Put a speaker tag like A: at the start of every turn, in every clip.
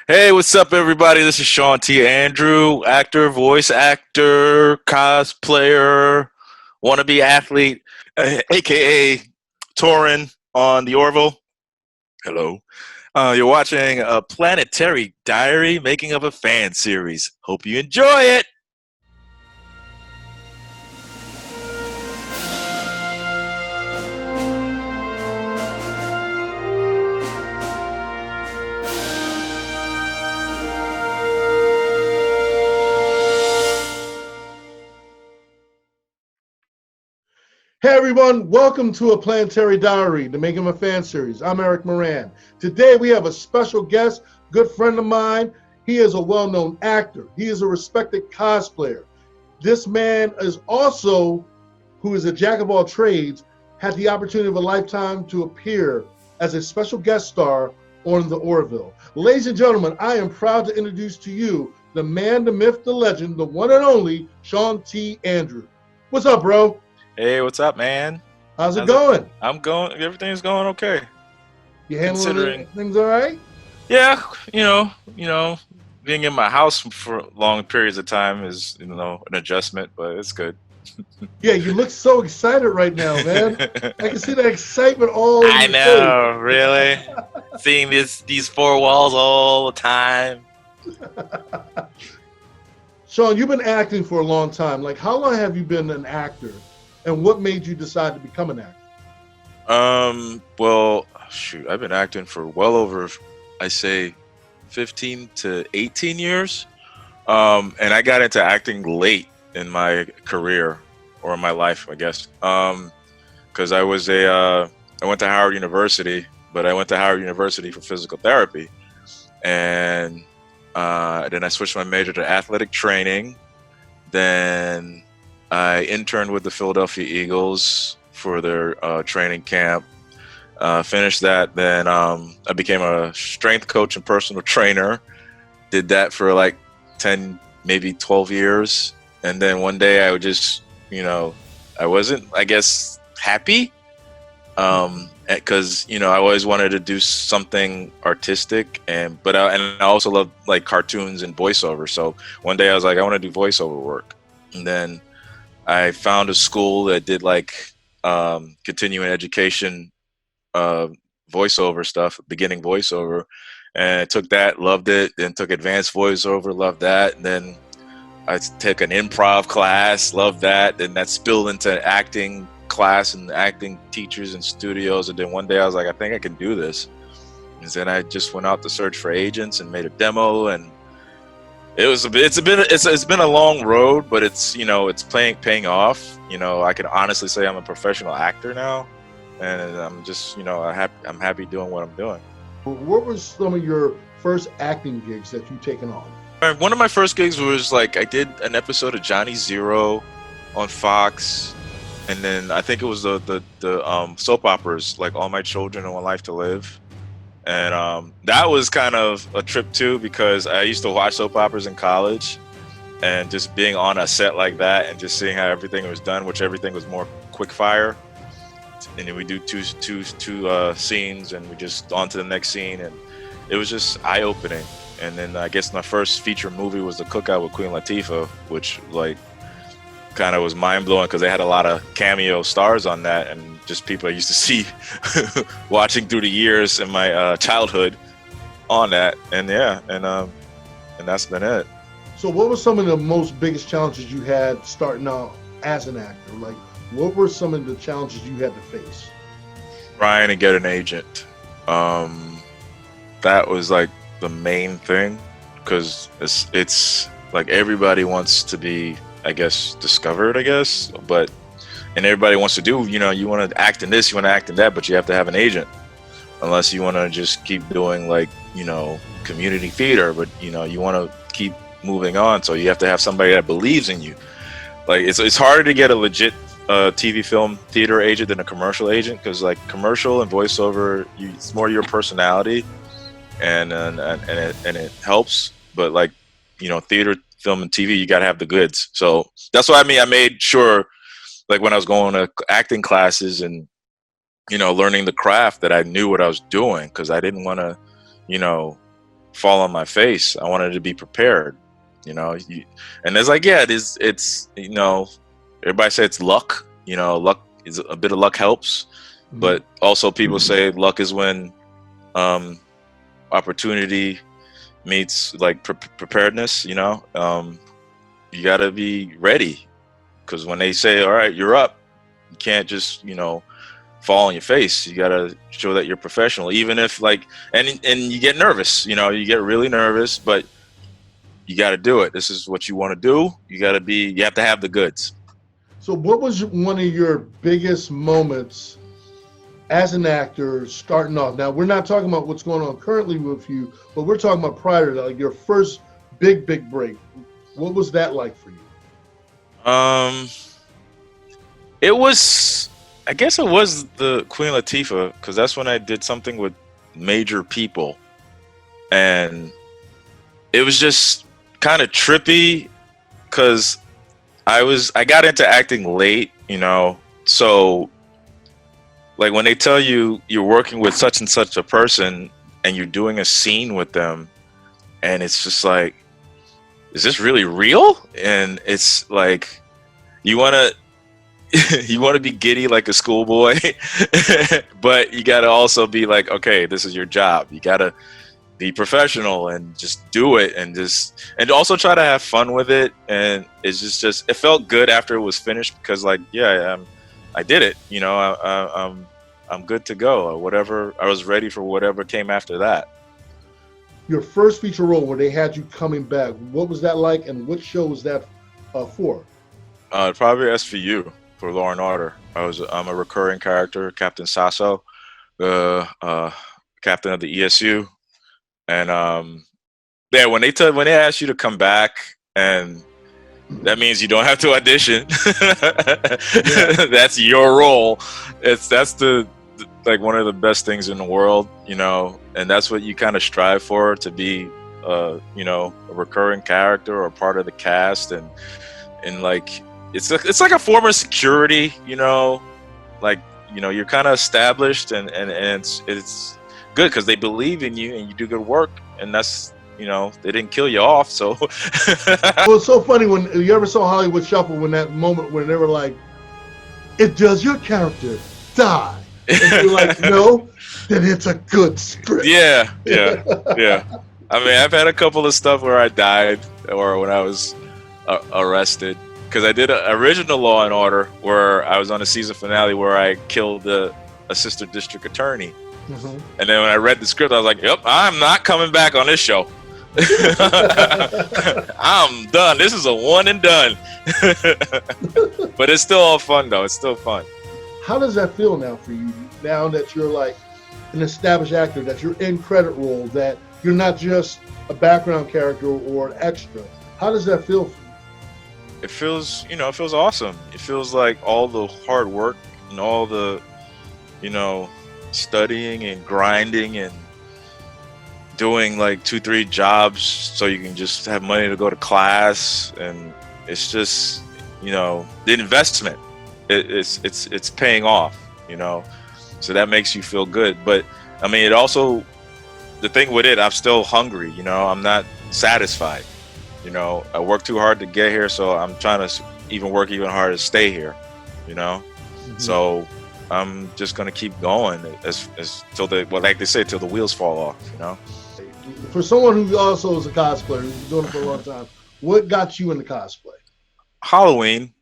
A: Hey, what's up, everybody? This is Shawn T. Andrew, actor, voice actor, cosplayer, wannabe athlete, aka Toren on the Orville. Hello. You're watching a Planetary Diary making of a fan series. Hope you enjoy it.
B: Hey everyone, welcome to A Planetary Diary, the Make Him a Fan series. I'm Eric Moran. Today we have a special guest, good friend of mine. He is a well-known actor. He is a respected cosplayer. This man is also, who is a jack of all trades, had the opportunity of a lifetime to appear as a special guest star on the Orville. Ladies and gentlemen, I am proud to introduce to you the man, the myth, the legend, the one and only Shawn T. Andrew. What's up, bro?
A: Hey, what's up, man?
B: How's it going?
A: I'm going. Everything's going okay.
B: You handling
A: Considering,
B: things all right?
A: yeah, being in my house for long periods of time is, an adjustment, but it's good.
B: Yeah, you look so excited right now, man. I can see that excitement all in
A: I
B: your face.
A: know, really. Seeing these four walls all the time.
B: Shawn, you've been acting for a long time. Like, how long have you been an actor, and what made you decide to become an actor?
A: Well, shoot, I've been acting for well over, I say, 15 to 18 years. And I got into acting late in my career or in my life, I guess. Because I went to Howard University, but I went to Howard University for physical therapy, and then I switched my major to athletic training. Then I interned with the Philadelphia Eagles for their training camp. Finished that, then I became a strength coach and personal trainer. Did that for like 10, maybe 12 years. And then one day I would just, I wasn't, I guess, happy. Because, I always wanted to do something artistic, but I also love like cartoons and voiceover. So one day I was like, I want to do voiceover work. And then I found a school that did like continuing education voiceover stuff, beginning voiceover, and I took that, loved it, then took advanced voiceover, loved that, and then I took an improv class, loved that, and that spilled into acting class and acting teachers and studios. And then one day I was like, I think I can do this. And then I just went out to search for agents and made a demo, and it's been a long road, but it's paying off. I can honestly say I'm a professional actor now, and I'm just I'm happy doing what I'm doing.
B: What were some of your first acting gigs that you've taken on?
A: One of my first gigs was like I did an episode of Johnny Zero on Fox, and then I think it was the soap operas like All My Children and One Life to Live. And that was kind of a trip too, because I used to watch soap operas in college, and just being on a set like that and just seeing how everything was done, which everything was more quick fire. And then we do two scenes, and we just on to the next scene, and it was just eye opening. And then I guess my first feature movie was The Cookout with Queen Latifah, which like kind of was mind blowing because they had a lot of cameo stars on that, and just people I used to see watching through the years in my childhood on that. And yeah, and that's been it.
B: So what were some of the most biggest challenges you had starting out as an actor? Like, what were some of the challenges you had to face?
A: Trying to get an agent. That was like the main thing, because it's like everybody wants to be, I guess, discovered, I guess, and everybody wants to do, you want to act in this, you want to act in that, but you have to have an agent, unless you want to just keep doing like, community theater, but you want to keep moving on, so you have to have somebody that believes in you. Like it's harder to get a legit TV film theater agent than a commercial agent, because like commercial and voiceover, it's more your personality, and it helps, but like theater, film, and TV, you got to have the goods. So that's what I made sure, like when I was going to acting classes and learning the craft, that I knew what I was doing, because I didn't want to fall on my face. I wanted to be prepared, you know. And it's like, yeah, it's you know, everybody say it's luck. You know, luck is a bit of luck helps, but also people say luck is when opportunity meets like preparedness. You know, you got to be ready, because when they say, all right, you're up, you can't just, you know, fall on your face. You got to show that you're professional, even if like, and you get nervous, you know, you get really nervous, but you got to do it. This is what you want to do. You have to have the goods.
B: So what was one of your biggest moments as an actor starting off? Now, we're not talking about what's going on currently with you, but we're talking about prior to that, like your first big break. What was that like for you?
A: It was, I guess it was the Queen Latifah, because that's when I did something with major people, and it was just kind of trippy, because I got into acting late, you know, so like when they tell you you're working with such and such a person and you're doing a scene with them, and it's just like, is this really real? And it's like, you want to be giddy like a schoolboy, but you got to also be like, okay, this is your job. You got to be professional and just do it, and also try to have fun with it. And it's just it felt good after it was finished, because like, yeah, I did it, you know. I'm good to go, or whatever. I was ready for whatever came after that.
B: Your first feature role where they had you coming back, what was that like, and what show was that for?
A: Probably SVU, for Law and Order. I'm a recurring character, Captain Sasso, captain of the ESU. And yeah, when they ask you to come back, and that means you don't have to audition. That's your role. That's like one of the best things in the world, you know. And that's what you kind of strive for, to be you know, a recurring character or part of the cast, and like it's like a form of security, you know. Like, you know, you're kind of established, and it's good because they believe in you and you do good work, and that's, you know, they didn't kill you off. So
B: well, it's so funny when you ever saw Hollywood Shuffle, when that moment when they were like, does your character die? And you're like, no, then it's a good script.
A: Yeah. I mean, I've had a couple of stuff where I died, or when I was arrested, because I did an original Law and Order where I was on a season finale where I killed the assistant district attorney. And then when I read the script, I was like, yep, I'm not coming back on this show. I'm done. This is a one and done. But it's still all fun, though. It's still fun.
B: How does that feel now for you, now that you're like an established actor, that you're in credit role, that you're not just a background character or an extra? How does that feel for you?
A: It feels, you know, it feels awesome. It feels like all the hard work and all the, you know, studying and grinding and doing like 2-3 jobs so you can just have money to go to class, and it's just, you know, the investment, it's paying off, you know, so that makes you feel good. But I mean, it also, the thing with it, I'm still hungry, you know. I'm not satisfied, you know. I worked too hard to get here, so I'm trying to work even harder to stay here, you know. So I'm just gonna keep going as till like they say, till the wheels fall off, you know.
B: For someone who also is a cosplayer, who's been doing it for a long time, what got you into cosplay?
A: Halloween,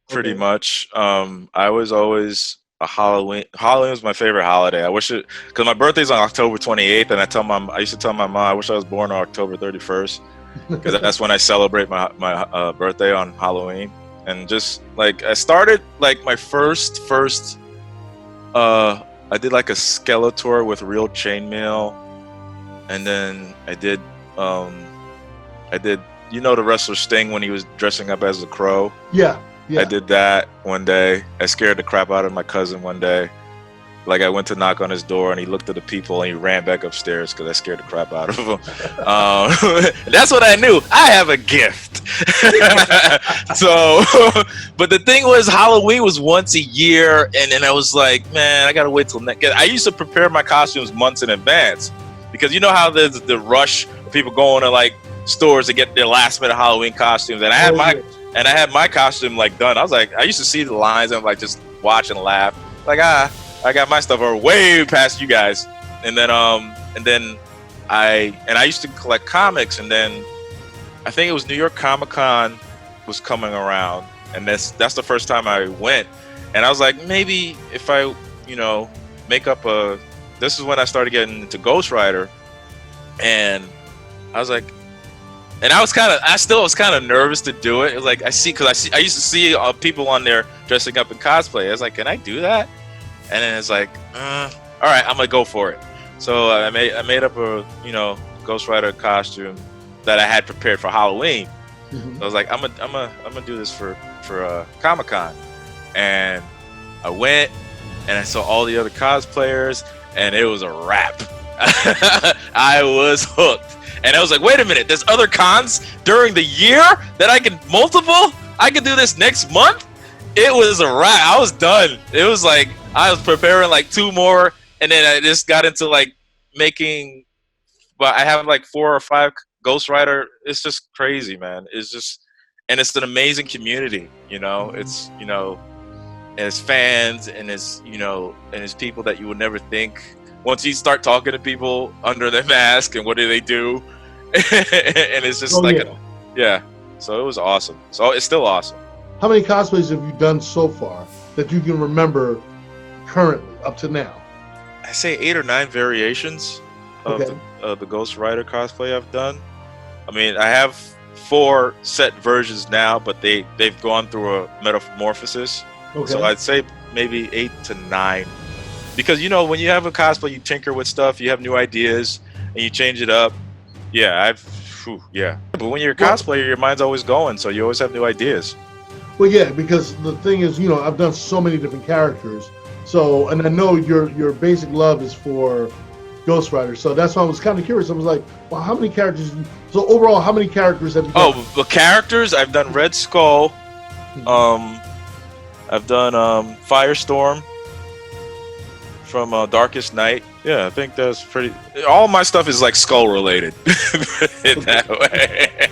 A: pretty much. I was always a Halloween was my favorite holiday. I wish it, because my birthday's on October 28th, and I used to tell my mom I wish I was born on October 31st, because that's when I celebrate my birthday, on Halloween. And just like, I started like my first I did like a Skeletor with real chainmail, and then I did you know, the wrestler Sting when he was dressing up as a crow.
B: Yeah.
A: I did that one day. I scared the crap out of my cousin one day. Like, I went to knock on his door, and he looked at the people, and he ran back upstairs because I scared the crap out of him. That's what I knew. I have a gift. So, but the thing was, Halloween was once a year, and then I was like, man, I gotta wait till next. I used to prepare my costumes months in advance, because you know how there's the rush of people going to like stores to get their last minute Halloween costumes, and I had my costume like done. I was like, I used to see the lines and like just watch and laugh, like I got my stuff way past you guys, and then I used to collect comics, and then I think it was New York Comic Con was coming around, and that's the first time I went, and I was like, maybe if I make up this is when I started getting into Ghost Rider, and I was like, and I still was kind of nervous to do it. It was like I used to see people on there dressing up in cosplay. I was like, can I do that? And then it's like, all right, I'm gonna go for it. So I made up a Ghost Rider costume that I had prepared for Halloween.
B: Mm-hmm.
A: So I was like, I'm gonna do this for Comic Con, and I went and I saw all the other cosplayers, and it was a wrap. I was hooked. And I was like, wait a minute, there's other cons during the year that I can do this next month? It was a wrap. I was done. It was like, I was preparing like 2 more, and then I just got into like making, but I have like 4 or 5 Ghost Rider. It's just crazy, man. It's just, and it's an amazing community, it's, and it's fans, and it's, and it's people that you would never think. Once you start talking to people under their mask and what do they do, and it's just so it was awesome. So it's still awesome.
B: How many cosplays have you done so far that you can remember currently up to now?
A: I say 8 or 9 variations of the Ghost Rider cosplay I've done. I mean, I have 4 set versions now, but they've gone through a metamorphosis. Okay. So I'd say maybe 8 to 9. Because when you have a cosplay, you tinker with stuff, you have new ideas, and you change it up. Yeah, But when you're a cosplayer, your mind's always going, so you always have new ideas.
B: Well, yeah, because the thing is, I've done so many different characters. So, and I know your basic love is for Ghost Rider. So that's why I was kind of curious. I was like, well, how many characters? So overall, how many characters have you done?
A: Oh, the characters? I've done Red Skull. I've done Firestorm from Darkest Night. Yeah, I think that's pretty. All my stuff is like skull related. In that way,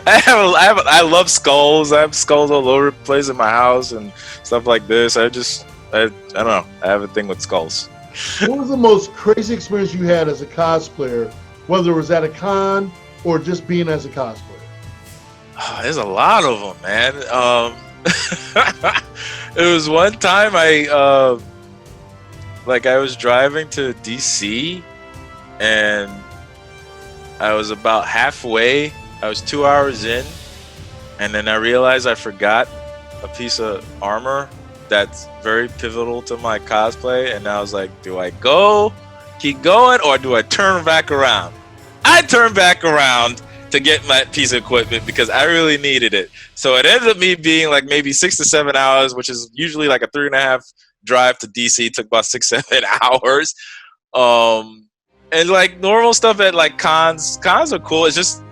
A: I love skulls. I have skulls all over the place in my house and stuff like this. I don't know. I have a thing with skulls.
B: What was the most crazy experience you had as a cosplayer, whether it was at a con or just being as a cosplayer?
A: Oh, there's a lot of them, man. It was one time I was driving to DC, and I was about halfway. I was 2 hours in, and then I realized I forgot a piece of armor that's very pivotal to my cosplay, and I was like, do I keep going, or do I turn back around? I turned back around to get my piece of equipment because I really needed it. So it ended up me being like maybe 6 to 7 hours, which is usually like a 3.5 drive to DC. Took about 6-7 hours. And like normal stuff at like cons are cool. It's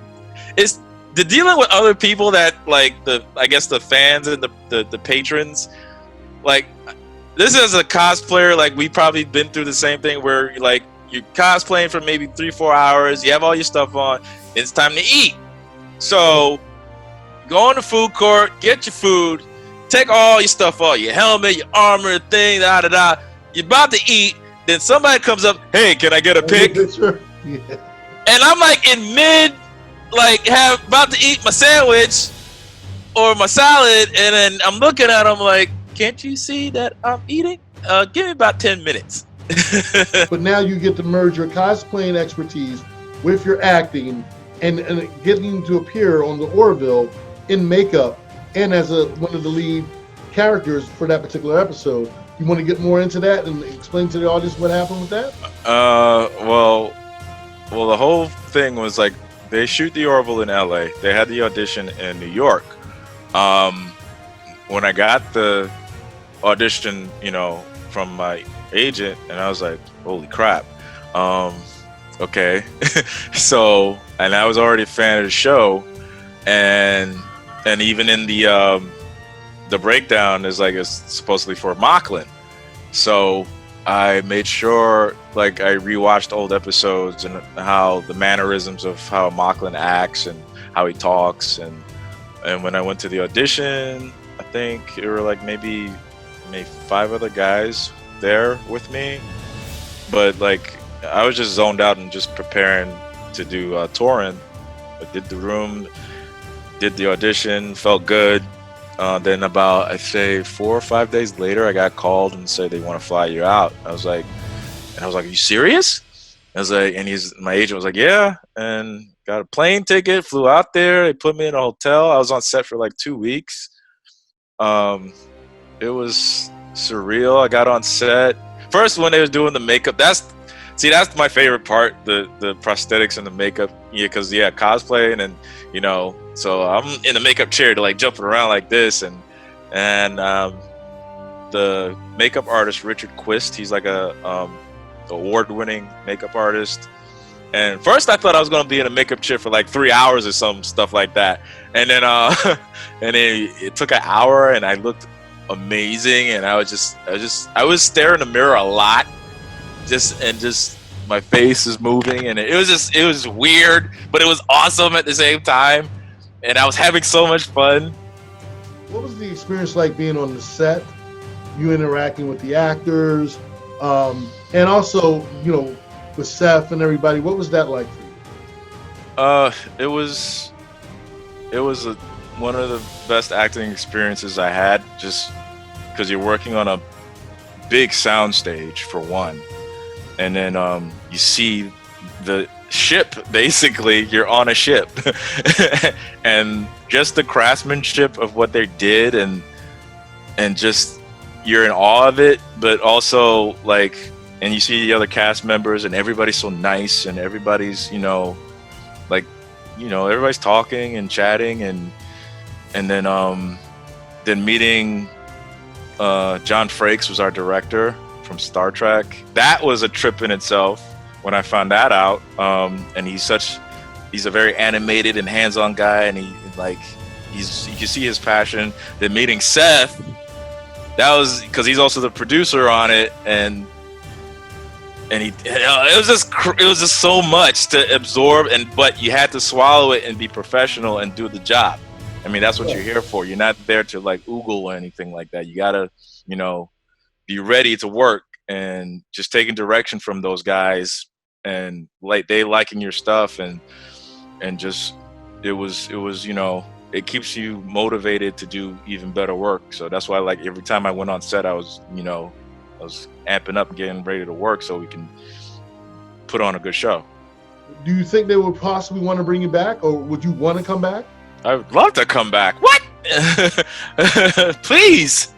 A: the dealing with other people that like I guess the fans and the patrons. Like this is a cosplayer, like we probably been through the same thing where like you're cosplaying for maybe 3-4 hours, you have all your stuff on, it's time to eat. So go in the food court, get your food, take all your stuff off, your helmet, your armor, thing, da. You're about to eat, then somebody comes up, hey, can I get a pic?
B: Yeah.
A: And I'm like in mid, like about to eat my sandwich or my salad, and then I'm looking at them like, can't you see that I'm eating? Give me about 10 minutes.
B: But now you get to merge your cosplaying expertise with your acting and getting to appear on the Orville in makeup and as one of the lead characters for that particular episode. You want to get more into that and explain to the audience what happened with that?
A: Well, the whole thing was like they shoot the Orville in LA. They had the audition in New York. When I got the audition, from my agent, and I was like, holy crap. Okay. So, and I was already a fan of the show, and even in the breakdown is like it's supposedly for Mocklin. So I made sure like I rewatched old episodes and how the mannerisms of how Mocklin acts and how he talks, and when I went to the audition, I think there were like maybe 5 other guys there with me, but like I was just zoned out and just preparing to do Toren. I did the room, did the audition, felt good. Then about I'd say 4 or 5 days later, I got called and said they want to fly you out. I was like, are you serious? I was like, and my agent was like, yeah, and got a plane ticket, flew out there. They put me in a hotel. I was on set for like 2 weeks. It was surreal. I got on set first when they was doing the makeup. That's my favorite part, the prosthetics and the makeup. Yeah, because cosplay and so I'm in the makeup chair to like jumping around like this, and the makeup artist Richard Quist, he's like a award-winning makeup artist. And first I thought I was gonna be in a makeup chair for like 3 hours or some stuff like that, and then and then it took an hour, and I looked amazing, and I was staring in the mirror a lot, just my face is moving, and it was weird, but it was awesome at the same time, and I was having so much fun.
B: What was the experience like being on the set, you interacting with the actors, and also with Seth and everybody? What was that like for you?
A: It was one of the best acting experiences I had, just because you're working on a big sound stage for one, and then you see the ship. Basically, you're on a ship, and just the craftsmanship of what they did, and just you're in awe of it, but also like, and you see the other cast members, and everybody's so nice, and everybody's everybody's talking and chatting, and then meeting John Frakes was our director from Star Trek. That was a trip in itself when I found that out. And he's a very animated and hands-on guy, and you can see his passion. Then meeting Seth, that was because he's also the producer on it, and it was just so much to absorb, but you had to swallow it and be professional and do the job. I mean, that's what you're here for. You're not there to like oogle or anything like that. You gotta, be ready to work, and just taking direction from those guys, and like they liking your stuff, and just it was it keeps you motivated to do even better work. So that's why like every time I went on set, I was amping up and getting ready to work so we can put on a good show.
B: Do you think they would possibly want to bring you back, or would you want to come back?
A: I would love to come back. What? Please.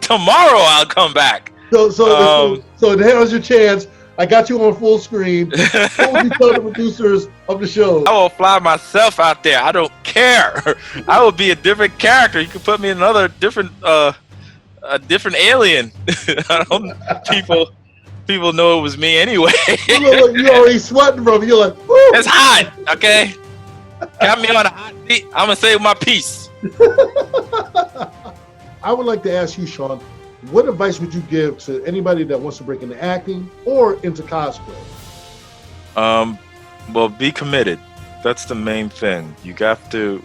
A: Tomorrow I'll come back.
B: So here's your chance. I got you on full screen. What would you tell the producers of the show?
A: I will fly myself out there. I don't care. I will be a different character. You can put me in another different different alien. People know it was me anyway.
B: You're already sweating, bro. You're like, woo!
A: It's hot, okay? Got me on a hot seat. I'm gonna save my piece.
B: I would like to ask you, Shawn, what advice would you give to anybody that wants to break into acting or into cosplay?
A: Well, be committed. That's the main thing. You got to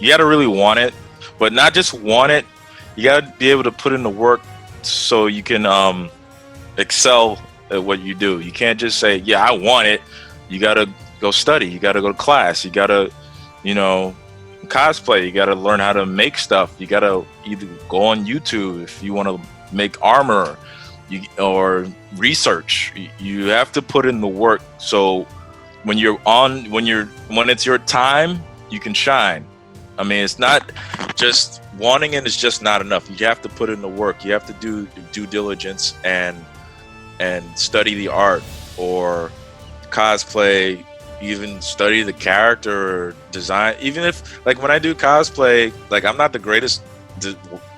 A: really want it, but not just want it. You got to be able to put in the work so you can excel at what you do. You can't just say, yeah, I want it. You got to go study. You got to go to class. You got to, cosplay. You got to learn how to make stuff. You got to either go on YouTube if you want to make armor, or research. You have to put in the work. So when it's your time, you can shine. I mean, it's not just wanting it is just not enough. You have to put in the work. You have to do due diligence and study the art, or cosplay, even study the character or design. Even if, like, when I do cosplay, like, I'm not the greatest,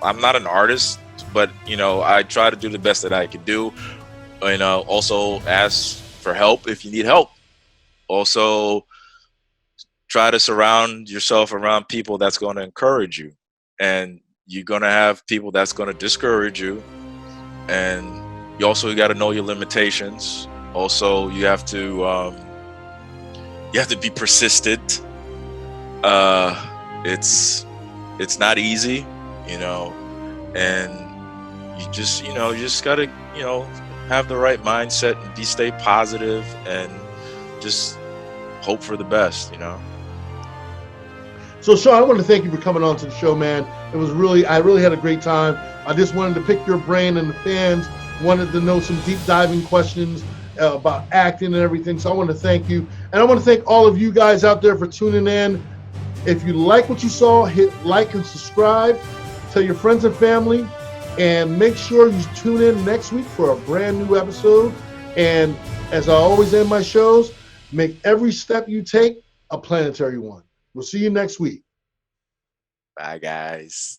A: I'm not an artist, but I try to do the best that I can do. Also ask for help if you need help. Also try to surround yourself around people that's going to encourage you, and you're going to have people that's going to discourage you, and You also got to know your limitations. Also, you have to be persistent. It's not easy, you know, and you just gotta, have the right mindset and stay positive and just hope for the best,
B: So, Shawn, I want to thank you for coming on to the show, man. I really had a great time. I just wanted to pick your brain, and the fans wanted to know some deep diving questions about acting and everything. So I want to thank you. And I want to thank all of you guys out there for tuning in. If you like what you saw, hit like and subscribe. Tell your friends and family. And make sure you tune in next week for a brand new episode. And as I always end my shows, make every step you take a planetary one. We'll see you next week.
A: Bye, guys.